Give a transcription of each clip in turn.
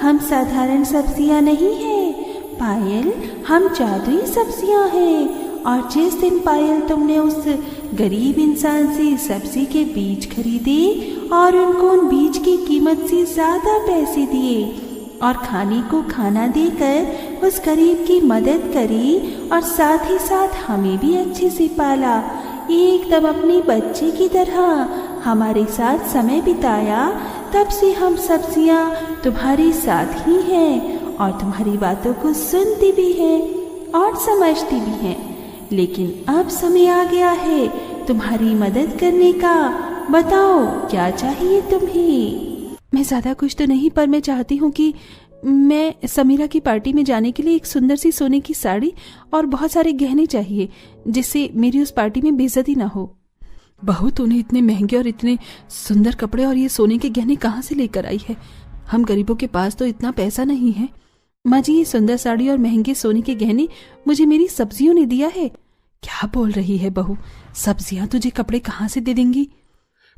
हम साधारण सब्जियां नहीं हैं पायल, हम जादुई सब्जियां हैं। और जिस दिन पायल तुमने उस गरीब इंसान से सब्जी के बीज खरीदे और उनको उन बीज की कीमत से ज्यादा पैसे दिए और खाने को खाना देकर उस गरीब की मदद करी और साथ ही साथ हमें भी अच्छे से पाला, एकदम अपने बच्चे की तरह हमारे साथ समय बिताया, तब से हम सब्जियां तुम्हारे साथ ही हैं और तुम्हारी बातों को सुनती भी हैं और समझती भी हैं। लेकिन अब समय आ गया है तुम्हारी मदद करने का। बताओ क्या चाहिए तुम्हें? मैं ज्यादा कुछ तो नहीं, पर मैं चाहती हूँ कि मैं समीरा की पार्टी में जाने के लिए एक सुंदर सी सोने की साड़ी और बहुत सारे गहने चाहिए, जिससे मेरी उस पार्टी में बेइज्जती ना हो। बहू, तूने इतने महंगे और इतने सुंदर कपड़े और ये सोने के गहने कहाँ से लेकर आई है? हम गरीबों के पास तो इतना पैसा नहीं है। माँ जी, ये सुंदर साड़ी और महंगे सोने के गहने मुझे मेरी सब्जियों ने दिया है। क्या बोल रही है बहू? सब्जियां तुझे कपड़े कहाँ से दे देंगी?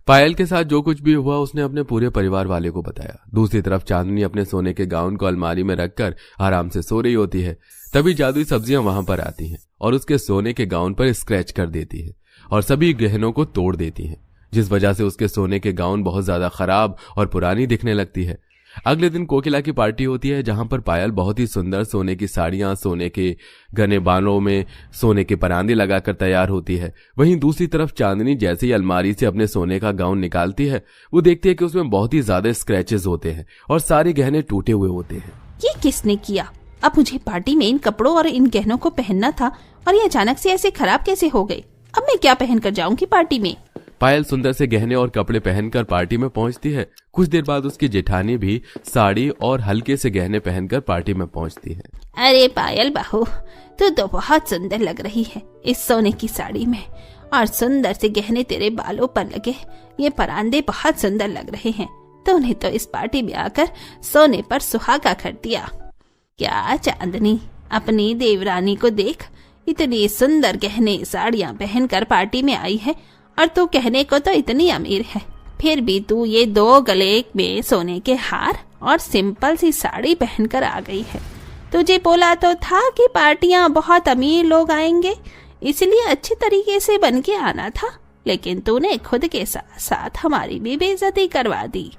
पायल के साथ जो कुछ भी हुआ उसने अपने पूरे परिवार वाले को बताया। दूसरी तरफ चांदनी अपने सोने के गाउन को अलमारी में रखकर आराम से सो रही होती है। तभी जादुई सब्जियां वहां पर आती हैं और उसके सोने के गाउन पर स्क्रैच कर देती है और सभी गहनों को तोड़ देती हैं, जिस वजह से उसके सोने के गाउन बहुत ज्यादा खराब और पुरानी दिखने लगती है। अगले दिन कोकिला की पार्टी होती है, जहां पर पायल बहुत ही सुंदर सोने की साड़ियां, सोने के घने बालों में सोने के परांदे लगाकर तैयार होती है। वहीं दूसरी तरफ चांदनी जैसे ही अलमारी से अपने सोने का गाउन निकालती है, वो देखती है कि उसमें बहुत ही ज्यादा स्क्रैचेस होते हैं और सारे गहने टूटे हुए होते हैं। ये किसने किया? अब मुझे पार्टी में इन कपड़ों और इन गहनों को पहनना था और ये अचानक से ऐसे खराब कैसे हो गए? अब मैं क्या पहन कर जाऊंगी पार्टी में? पायल सुंदर से गहने और कपड़े पहनकर पार्टी में पहुंचती है। कुछ देर बाद उसकी जेठानी भी साड़ी और हल्के से गहने पहनकर पार्टी में पहुंचती है। अरे पायल बहू, तू तो बहुत सुंदर लग रही है इस सोने की साड़ी में, और सुंदर से गहने तेरे बालों पर लगे ये परांदे बहुत सुंदर लग रहे हैं। तूने तो इस पार्टी में आकर सोने पर सुहागा कर दिया। क्या चांदनी, अपनी देवरानी को देख, इतनी सुंदर गहने साड़ियां पहनकर पार्टी में आई है और तू कहने को तो इतनी अमीर है, फिर भी तू ये 2 गले में सोने के हार और सिंपल सी साड़ी पहनकर आ गई है। तुझे बोला तो था कि पार्टियां बहुत अमीर लोग आएंगे, इसलिए अच्छे तरीके से बन के आना था, लेकिन तूने खुद के साथ साथ हमारी भी बेइज्जती करवा दी।